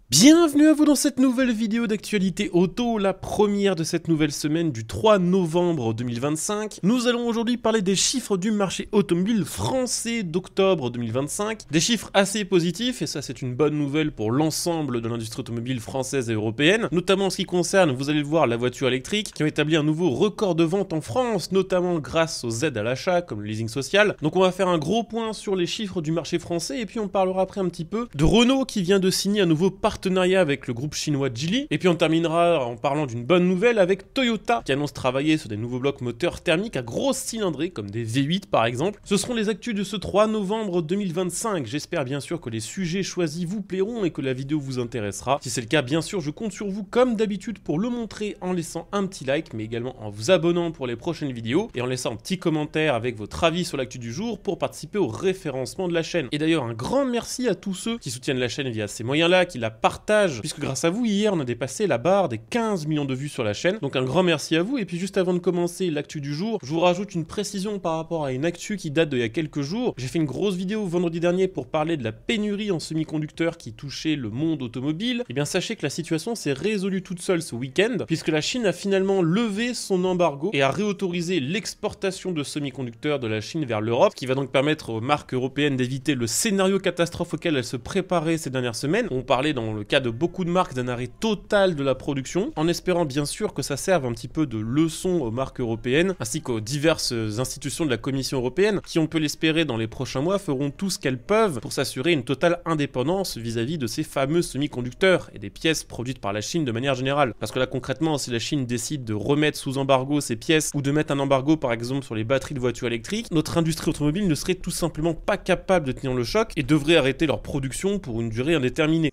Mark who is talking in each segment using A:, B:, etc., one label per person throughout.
A: Bienvenue à vous dans cette nouvelle vidéo d'actualité auto, la première de cette nouvelle semaine du 3 novembre 2025. Nous allons aujourd'hui parler des chiffres du marché automobile français d'octobre 2025. Des chiffres assez positifs, et ça c'est une bonne nouvelle pour l'ensemble de l'industrie automobile française et européenne, notamment en ce qui concerne, vous allez le voir, la voiture électrique, qui ont établi un nouveau record de vente en France, notamment grâce aux aides à l'achat, comme le leasing social. Donc on va faire un gros point sur les chiffres du marché français, et puis on parlera après un petit peu de Renault qui vient de signer un nouveau partenariat avec le groupe chinois Geely, et puis on terminera en parlant d'une bonne nouvelle avec Toyota qui annonce travailler sur des nouveaux blocs moteurs thermiques à grosse cylindrée comme des V8 par exemple. Ce seront les actus de ce 3 novembre 2025. J'espère bien sûr que les sujets choisis vous plairont et que la vidéo vous intéressera. Si c'est le cas, bien sûr, je compte sur vous comme d'habitude pour le montrer en laissant un petit like, mais également en vous abonnant pour les prochaines vidéos et en laissant un petit commentaire avec votre avis sur l'actu du jour pour participer au référencement de la chaîne. Et d'ailleurs, un grand merci à tous ceux qui soutiennent la chaîne via ces moyens-là, qui la partagent, puisque grâce à vous, hier, on a dépassé la barre des 15 millions de vues sur la chaîne. Donc un grand merci à vous. Et puis juste avant de commencer l'actu du jour, je vous rajoute une précision par rapport à une actu qui date d'il y a quelques jours. J'ai fait une grosse vidéo vendredi dernier pour parler de la pénurie en semi-conducteurs qui touchait le monde automobile. Et bien sachez que la situation s'est résolue toute seule ce week-end, puisque la Chine a finalement levé son embargo et a réautorisé l'exportation de semi-conducteurs de la Chine vers l'Europe, qui va donc permettre aux marques européennes d'éviter le scénario catastrophe auquel elles se préparaient ces dernières semaines. On parlait dans le cas de beaucoup de marques d'un arrêt total de la production, en espérant bien sûr que ça serve un petit peu de leçon aux marques européennes, ainsi qu'aux diverses institutions de la Commission européenne, qui on peut l'espérer dans les prochains mois feront tout ce qu'elles peuvent pour s'assurer une totale indépendance vis-à-vis de ces fameux semi-conducteurs et des pièces produites par la Chine de manière générale. Parce que là concrètement, si la Chine décide de remettre sous embargo ces pièces, ou de mettre un embargo par exemple sur les batteries de voitures électriques, notre industrie automobile ne serait tout simplement pas capable de tenir le choc et devrait arrêter leur production pour une durée indéterminée.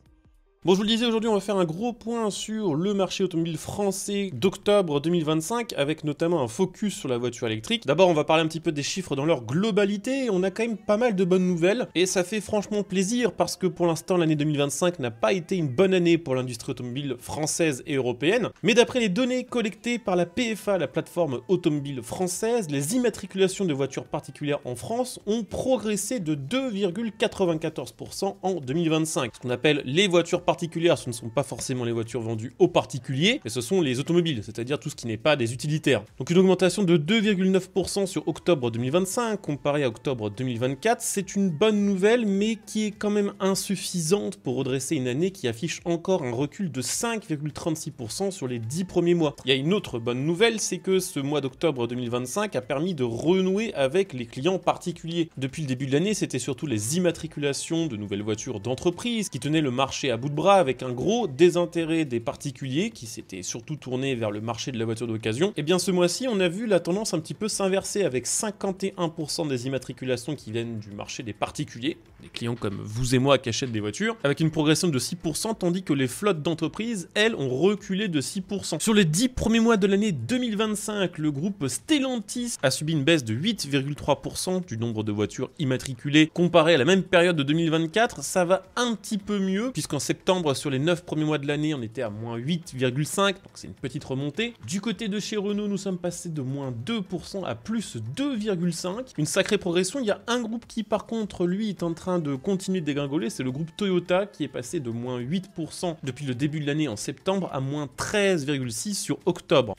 A: Bon, je vous le disais, aujourd'hui on va faire un gros point sur le marché automobile français d'octobre 2025, avec notamment un focus sur la voiture électrique. D'abord, on va parler un petit peu des chiffres dans leur globalité. On a quand même pas mal de bonnes nouvelles, et ça fait franchement plaisir, parce que pour l'instant, l'année 2025 n'a pas été une bonne année pour l'industrie automobile française et européenne. Mais d'après les données collectées par la PFA, la plateforme automobile française, les immatriculations de voitures particulières en France ont progressé de 2,94% en 2025. Ce qu'on appelle les voitures particulières, ce ne sont pas forcément les voitures vendues aux particuliers, mais ce sont les automobiles, c'est-à-dire tout ce qui n'est pas des utilitaires. Donc une augmentation de 2,9% sur octobre 2025 comparé à octobre 2024, c'est une bonne nouvelle, mais qui est quand même insuffisante pour redresser une année qui affiche encore un recul de 5,36% sur les 10 premiers mois. Il y a une autre bonne nouvelle, c'est que ce mois d'octobre 2025 a permis de renouer avec les clients particuliers. Depuis le début de l'année, c'était surtout les immatriculations de nouvelles voitures d'entreprise qui tenaient le marché à bout de bras, avec un gros désintérêt des particuliers qui s'étaient surtout tournés vers le marché de la voiture d'occasion. Et bien ce mois-ci, on a vu la tendance un petit peu s'inverser, avec 51% des immatriculations qui viennent du marché des particuliers, des clients comme vous et moi qui achètent des voitures, avec une progression de 6%, tandis que les flottes d'entreprises, elles, ont reculé de 6%. Sur les 10 premiers mois de l'année 2025, le groupe Stellantis a subi une baisse de 8,3% du nombre de voitures immatriculées comparé à la même période de 2024. Ça va un petit peu mieux, puisqu'en septembre, sur les 9 premiers mois de l'année, on était à moins 8,5%, donc c'est une petite remontée. Du côté de chez Renault, nous sommes passés de moins 2% à plus 2,5%. Une sacrée progression. Il y a un groupe qui, par contre, lui, est en train de continuer de dégringoler, c'est le groupe Toyota, qui est passé de moins 8% depuis le début de l'année en septembre à moins 13,6% sur octobre.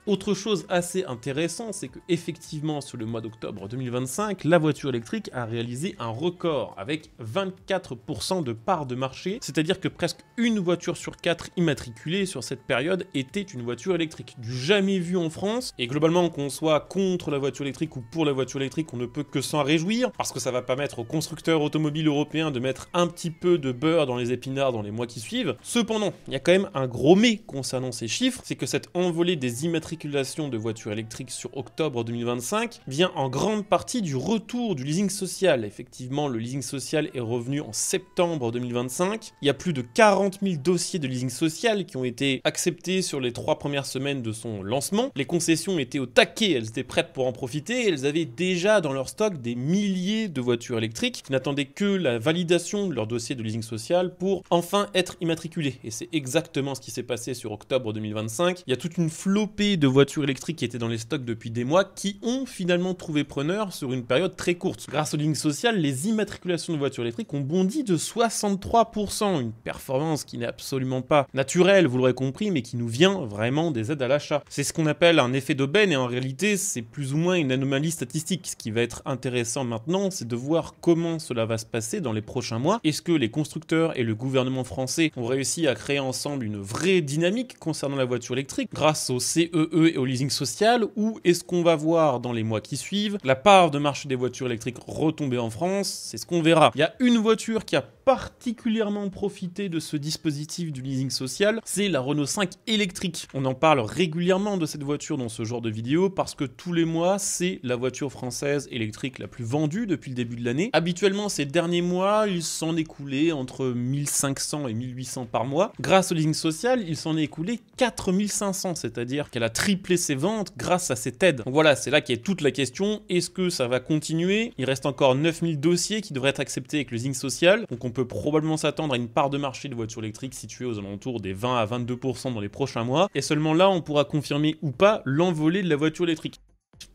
A: Autre chose assez intéressante, c'est que effectivement sur le mois d'octobre 2025, la voiture électrique a réalisé un record avec 24% de part de marché, c'est-à-dire que presque une voiture sur 4 immatriculée sur cette période était une voiture électrique. Du jamais vu en France, et globalement qu'on soit contre la voiture électrique ou pour la voiture électrique, on ne peut que s'en réjouir, parce que ça va permettre aux constructeurs automobiles européens de mettre un petit peu de beurre dans les épinards dans les mois qui suivent. Cependant, il y a quand même un gros mais concernant ces chiffres, c'est que cette envolée des immatriculations de voitures électriques sur octobre 2025 vient en grande partie du retour du leasing social. Effectivement, le leasing social est revenu en septembre 2025. Il y a plus de 40 000 dossiers de leasing social qui ont été acceptés sur les 3 premières semaines de son lancement. Les concessions étaient au taquet, elles étaient prêtes pour en profiter, et elles avaient déjà dans leur stock des milliers de voitures électriques qui n'attendaient que la validation de leur dossier de leasing social pour enfin être immatriculées. Et c'est exactement ce qui s'est passé sur octobre 2025. Il y a toute une flopée de voitures électriques qui étaient dans les stocks depuis des mois, qui ont finalement trouvé preneur sur une période très courte. Grâce au leasing social, les immatriculations de voitures électriques ont bondi de 63%, une performance qui n'est absolument pas naturelle, vous l'aurez compris, mais qui nous vient vraiment des aides à l'achat. C'est ce qu'on appelle un effet d'aubaine, et en réalité, c'est plus ou moins une anomalie statistique. Ce qui va être intéressant maintenant, c'est de voir comment cela va se passer dans les prochains mois. Est-ce que les constructeurs et le gouvernement français ont réussi à créer ensemble une vraie dynamique concernant la voiture électrique grâce au CEE et au leasing social, ou est-ce qu'on va voir dans les mois qui suivent la part de marché des voitures électriques retomber en France? C'est ce qu'on verra. Il y a une voiture qui a particulièrement profité de ce dispositif du leasing social, c'est la Renault 5 électrique. On en parle régulièrement de cette voiture dans ce genre de vidéo parce que tous les mois, c'est la voiture française électrique la plus vendue depuis le début de l'année. Habituellement, ces derniers mois, il s'en écoulait entre 1500 et 1800 par mois. Grâce au leasing social, il s'en est écoulé 4500, c'est-à-dire qu'elle a triplé ses ventes grâce à cette aide. Donc voilà, c'est là qu'est toute la question. Est-ce que ça va continuer? Il reste encore 9000 dossiers qui devraient être acceptés avec le leasing social. Donc on peut probablement s'attendre à une part de marché de voitures électriques située aux alentours des 20 à 22% dans les prochains mois. Et seulement là, on pourra confirmer ou pas l'envolée de la voiture électrique.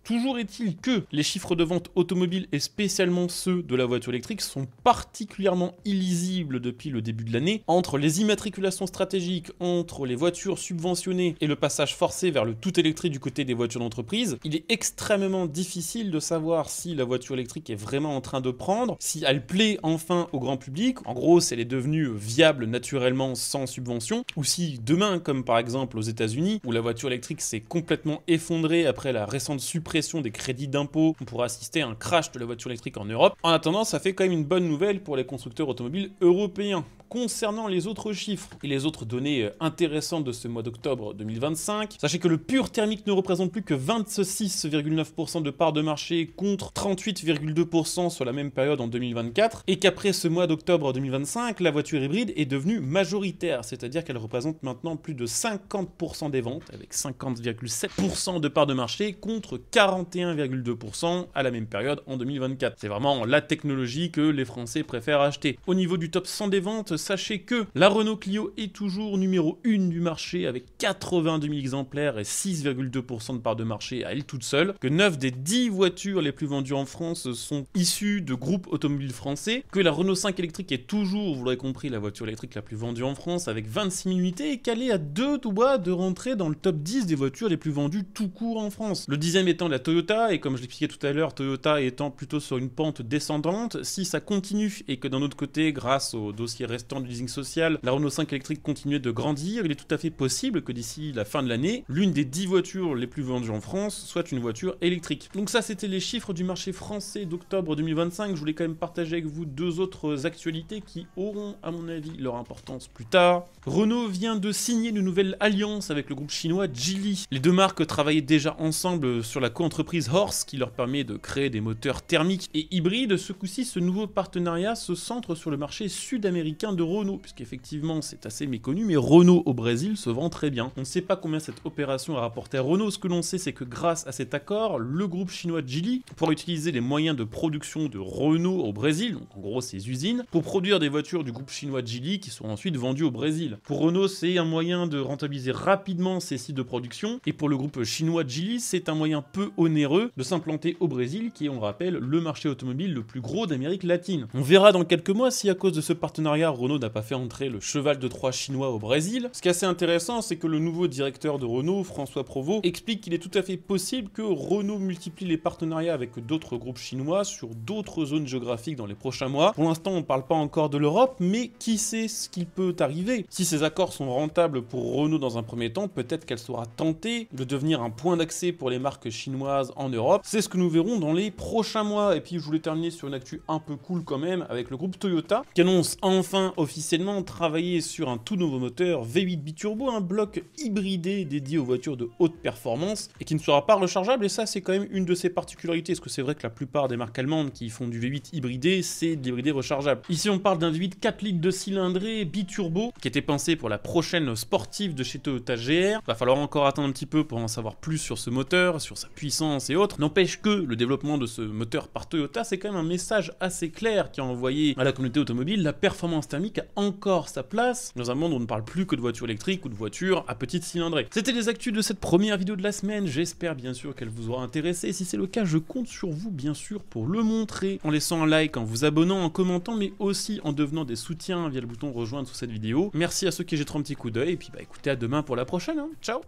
A: Toujours est-il que les chiffres de vente automobiles et spécialement ceux de la voiture électrique sont particulièrement illisibles depuis le début de l'année. Entre les immatriculations stratégiques, entre les voitures subventionnées et le passage forcé vers le tout électrique du côté des voitures d'entreprise, il est extrêmement difficile de savoir si la voiture électrique est vraiment en train de prendre, si elle plaît enfin au grand public, en gros si elle est devenue viable naturellement sans subvention, ou si demain, comme par exemple aux États-Unis, où la voiture électrique s'est complètement effondrée après la récente suppression des crédits d'impôt, on pourrait assister à un crash de la voiture électrique en Europe. En attendant, ça fait quand même une bonne nouvelle pour les constructeurs automobiles européens. Concernant les autres chiffres et les autres données intéressantes de ce mois d'octobre 2025, sachez que le pur thermique ne représente plus que 26,9% de part de marché contre 38,2% sur la même période en 2024, et qu'après ce mois d'octobre 2025, la voiture hybride est devenue majoritaire, c'est-à-dire qu'elle représente maintenant plus de 50% des ventes, avec 50,7% de part de marché contre 41,2% à la même période en 2024. C'est vraiment la technologie que les Français préfèrent acheter. Au niveau du top 100 des ventes, sachez que la Renault Clio est toujours numéro 1 du marché avec 82 000 exemplaires et 6,2% de part de marché à elle toute seule, que 9 des 10 voitures les plus vendues en France sont issues de groupes automobiles français, que la Renault 5 électrique est toujours, vous l'aurez compris, la voiture électrique la plus vendue en France avec 26 000 unités et qu'elle est à 2 doigts de rentrer dans le top 10 des voitures les plus vendues tout court en France. Le 10e étant la Toyota, et comme je l'expliquais tout à l'heure, Toyota étant plutôt sur une pente descendante, si ça continue et que d'un autre côté, grâce au dossier restant du leasing social, la Renault 5 électrique continuait de grandir, il est tout à fait possible que d'ici la fin de l'année, l'une des 10 voitures les plus vendues en France soit une voiture électrique. Donc ça, c'était les chiffres du marché français d'octobre 2025. Je voulais quand même partager avec vous deux autres actualités qui auront, à mon avis, leur importance plus tard. Renault vient de signer une nouvelle alliance avec le groupe chinois Geely. Les deux marques travaillaient déjà ensemble sur la co-entreprise Horse qui leur permet de créer des moteurs thermiques et hybrides. Ce coup-ci, ce nouveau partenariat se centre sur le marché sud-américain de Renault, puisqu'effectivement c'est assez méconnu, mais Renault au Brésil se vend très bien. On ne sait pas combien cette opération a rapporté à Renault. Ce que l'on sait, c'est que grâce à cet accord, le groupe chinois Geely pourra utiliser les moyens de production de Renault au Brésil, donc en gros ses usines, pour produire des voitures du groupe chinois Geely qui seront ensuite vendues au Brésil. Pour Renault, c'est un moyen de rentabiliser rapidement ses sites de production, et pour le groupe chinois Geely, c'est un moyen peu onéreux de s'implanter au Brésil, qui est, on le rappelle, le marché automobile le plus gros d'Amérique latine. On verra dans quelques mois si à cause de ce partenariat, Renault n'a pas fait entrer le cheval de Troie chinois au Brésil. Ce qui est assez intéressant, c'est que le nouveau directeur de Renault, François Provost, explique qu'il est tout à fait possible que Renault multiplie les partenariats avec d'autres groupes chinois sur d'autres zones géographiques dans les prochains mois. Pour l'instant, on ne parle pas encore de l'Europe, mais qui sait ce qu'il peut arriver. Si ces accords sont rentables pour Renault dans un premier temps, peut-être qu'elle sera tentée de devenir un point d'accès pour les marques chinoises en Europe. C'est ce que nous verrons dans les prochains mois. Et puis, je voulais terminer sur une actu un peu cool quand même, avec le groupe Toyota, qui annonce enfin officiellement travailler sur un tout nouveau moteur V8 biturbo, un bloc hybridé dédié aux voitures de haute performance et qui ne sera pas rechargeable. Et ça, c'est quand même une de ses particularités, parce que c'est vrai que la plupart des marques allemandes qui font du V8 hybridé, c'est de l'hybridé rechargeable. Ici, on parle d'un V8 4 litres de cylindrée biturbo qui était pensé pour la prochaine sportive de chez Toyota GR. Va falloir encore attendre un petit peu pour en savoir plus sur ce moteur, sur sa puissance et autres. N'empêche que le développement de ce moteur par Toyota, c'est quand même un message assez clair qui a envoyé à la communauté automobile. La performance thermique, mécanique a encore sa place dans un monde où on ne parle plus que de voitures électriques ou de voitures à petite cylindrée. C'était les actus de cette première vidéo de la semaine, j'espère bien sûr qu'elle vous aura intéressé. Si c'est le cas, je compte sur vous bien sûr pour le montrer en laissant un like, en vous abonnant, en commentant, mais aussi en devenant des soutiens via le bouton rejoindre sous cette vidéo. Merci à ceux qui jetteront un petit coup d'œil, et puis écoutez, à demain pour la prochaine, hein. Ciao.